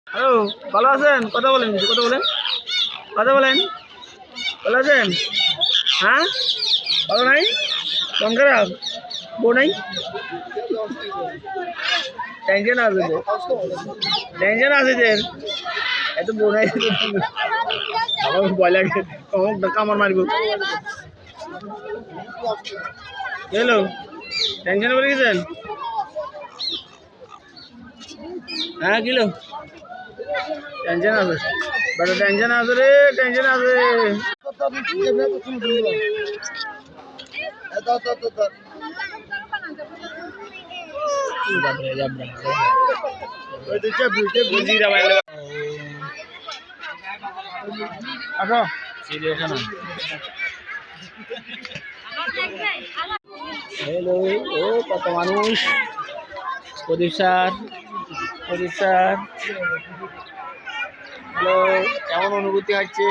Hello, ভালো আছেন? কথা বলেন, কিছু কথা বলেন, কথা বলেন। ভালো আছেন? হ্যাঁ, ভালো নাই? মন খারাপ? বউ নাই? টেনশন আছে যে, টেনশন আছে যে এত বউ নাই, আমার ভয় লাগে, কামড় মারব। হ্যালো, টেনশন করে গেছেন? হ্যাঁ, কিলো টেনশন আছে, বড় টেনশন আছে রে, টেনশন আছে। হ্যালো, ও কত মানুষ, প্রদীপ স্যার, প্রদীপ স্যার। হ্যালো, কেমন অনুভূতি হচ্ছে?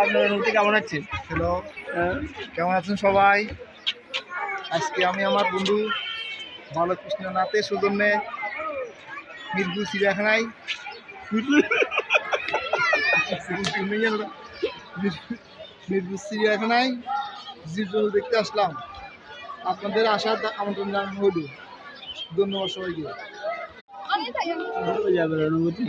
আপনার অনুভূতি কেমন হচ্ছে? হ্যালো, কেমন আছেন সবাই? আজকে আমি আমার বন্ধু বালকৃষ্ণনাথের সৌজন্যে মিরপুর চিড়িয়াখানায় মিরপুর চিড়িয়াখানায় জীবজন্তু দেখতে আসলাম। আপনাদের আসার আমন্ত্রণ জানানো হইল। ধন্যবাদ সবাইকে। অনুভূতি